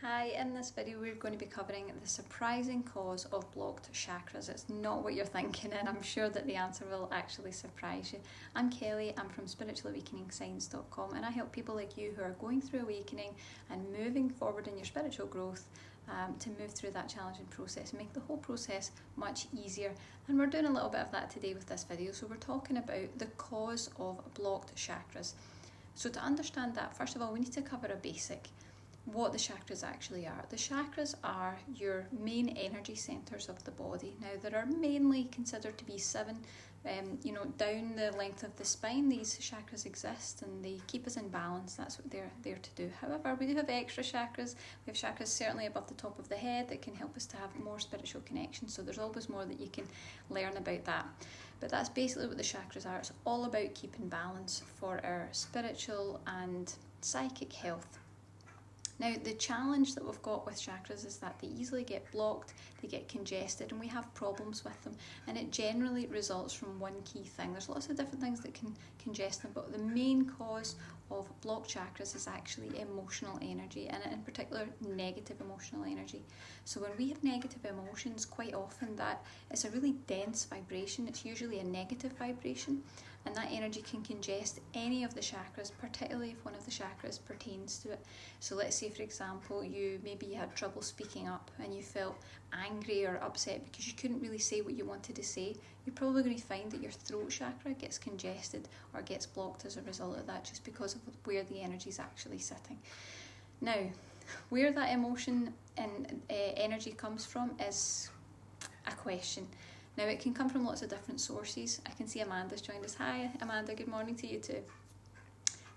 Hi, in this video we're going to be covering the surprising cause of blocked chakras. It's not what you're thinking, and I'm sure that the answer will actually surprise you. I'm Kelly, I'm from spiritualawakeningscience.com, and I help people like you who are going through awakening and moving forward in your spiritual growth to move through that challenging process and make the whole process much easier. And we're doing a little bit of that today with this video. So we're talking about the cause of blocked chakras. So to understand that, first of all, we need to cover a basic. What the chakras actually are. The chakras are your main energy centres of the body. Now, there are mainly considered to be seven, down the length of the spine. These chakras exist and they keep us in balance. That's what they're there to do. However, we do have extra chakras. We have chakras certainly above the top of the head that can help us to have more spiritual connection. So there's always more that you can learn about that. But that's basically what the chakras are. It's all about keeping balance for our spiritual and psychic health. Now, the challenge that we've got with chakras is that they easily get blocked, they get congested, and we have problems with them. And it generally results from one key thing. There's lots of different things that can congest them, but the main cause of blocked chakras is actually emotional energy, and in particular, negative emotional energy. So when we have negative emotions, quite often that is a really dense vibration. It's usually a negative vibration, and that energy can congest any of the chakras, particularly if one of the chakras pertains to it. So let's say, for example, you had trouble speaking up and you felt angry or upset because you couldn't really say what you wanted to say. You're probably going to find that your throat chakra gets congested or gets blocked as a result of that, just because of where the energy is actually sitting. Now, where that emotion and energy comes from is a question. Now, it can come from lots of different sources. I can see Amanda's joined us. Hi, Amanda, good morning to you too.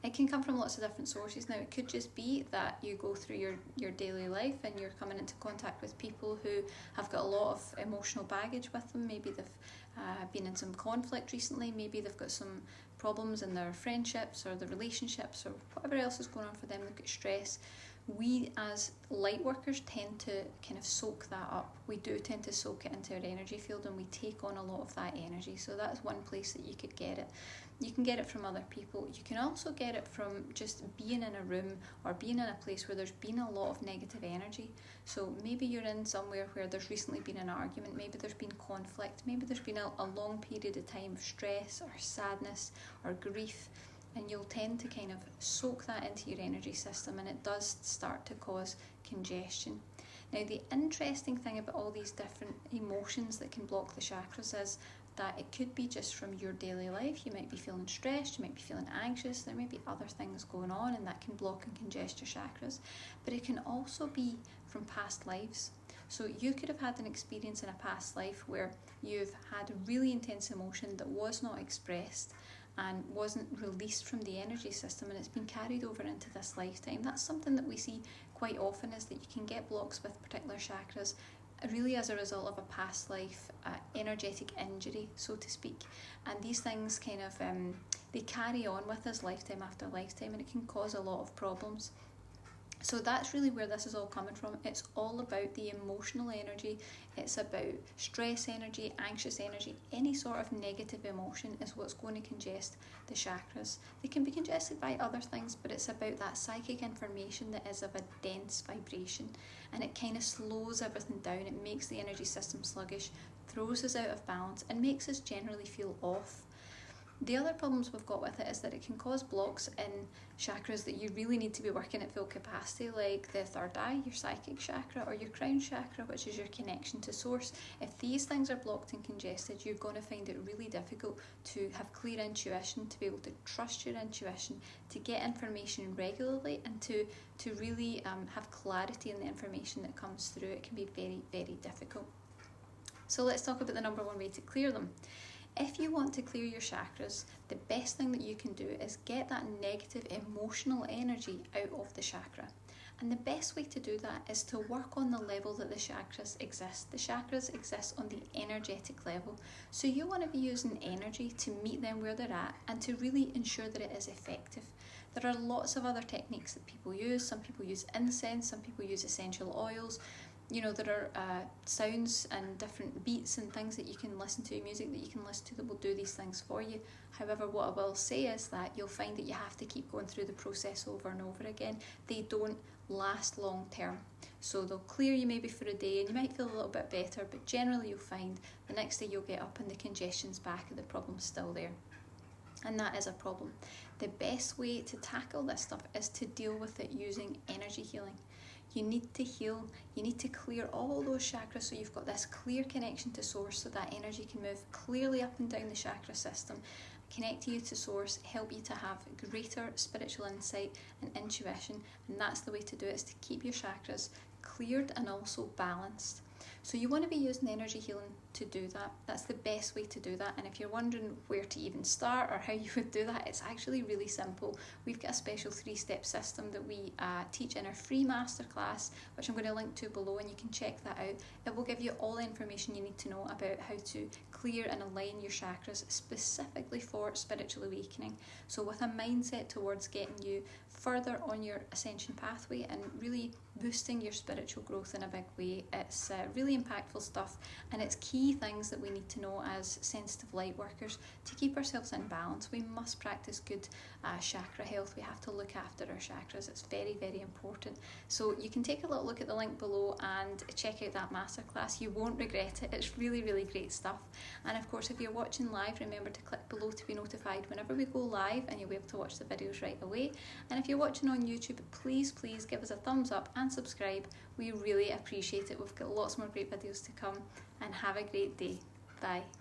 It can come from lots of different sources. Now, it could just be that you go through your daily life and you're coming into contact with people who have got a lot of emotional baggage with them. Maybe they've been in some conflict recently. Maybe they've got some problems in their friendships or their relationships or whatever else is going on for them. They've got stress. We as light workers tend to kind of soak that up. We do tend to soak it into our energy field, and we take on a lot of that energy. So that's one place that you could get it. You can get it from other people. You can also get it from just being in a room or being in a place where there's been a lot of negative energy. So maybe you're in somewhere where there's recently been an argument, maybe there's been conflict, maybe there's been a long period of time of stress or sadness or grief. And you'll tend to kind of soak that into your energy system, and it does start to cause congestion. Now, the interesting thing about all these different emotions that can block the chakras is that it could be just from your daily life. You might be feeling stressed, you might be feeling anxious, there may be other things going on, and that can block and congest your chakras. But it can also be from past lives. So you could have had an experience in a past life where you've had a really intense emotion that was not expressed and wasn't released from the energy system, and it's been carried over into this lifetime. That's something that we see quite often, is that you can get blocks with particular chakras really as a result of a past life energetic injury, so to speak. And these things kind of they carry on with us lifetime after lifetime, and it can cause a lot of problems. So that's really where this is all coming from. It's all about the emotional energy. It's about stress energy, anxious energy. Any sort of negative emotion is what's going to congest the chakras. They can be congested by other things, but it's about that psychic information that is of a dense vibration, and it kind of slows everything down. It makes the energy system sluggish, throws us out of balance, and makes us generally feel off. The other problems we've got with it is that it can cause blocks in chakras that you really need to be working at full capacity, like the third eye, your psychic chakra, or your crown chakra, which is your connection to source. If these things are blocked and congested, you're going to find it really difficult to have clear intuition, to be able to trust your intuition, to get information regularly, and to really have clarity in the information that comes through. It can be very, very difficult. So let's talk about the number one way to clear them. If you want to clear your chakras, the best thing that you can do is get that negative emotional energy out of the chakra. And the best way to do that is to work on the level that the chakras exist. The chakras exist on the energetic level. So you want to be using energy to meet them where they're at and to really ensure that it is effective. There are lots of other techniques that people use. Some people use incense, some people use essential oils. There are sounds and different beats and things that you can listen to, music that you can listen to, that will do these things for you. However, what I will say is that you'll find that you have to keep going through the process over and over again. They don't last long term. So they'll clear you maybe for a day and you might feel a little bit better, but generally you'll find the next day you'll get up and the congestion's back and the problem's still there. And that is a problem. The best way to tackle this stuff is to deal with it using energy healing. You need to heal, you need to clear all those chakras so you've got this clear connection to source, so that energy can move clearly up and down the chakra system, connect you to source, help you to have greater spiritual insight and intuition. And that's the way to do it, is to keep your chakras cleared and also balanced. So you want to be using energy healing to do that. That's the best way to do that. And if you're wondering where to even start or how you would do that, it's actually really simple. We've got a special 3-step system that we teach in our free masterclass, which I'm going to link to below, and you can check that out. It will give you all the information you need to know about how to clear and align your chakras specifically for spiritual awakening. So with a mindset towards getting you further on your ascension pathway and really boosting your spiritual growth in a big way. It's really impactful stuff, and it's key things that we need to know as sensitive light workers to keep ourselves in balance. We must practice good chakra health. We have to look after our chakras. It's very, very important. So you can take a little look at the link below and check out that masterclass. You won't regret it. It's really, really great stuff. And of course, if you're watching live, remember to click below to be notified whenever we go live, and you'll be able to watch the videos right away. And if you're watching on YouTube, please give us a thumbs up and subscribe. We really appreciate it. We've got lots more great videos to come, and have a great day. Bye.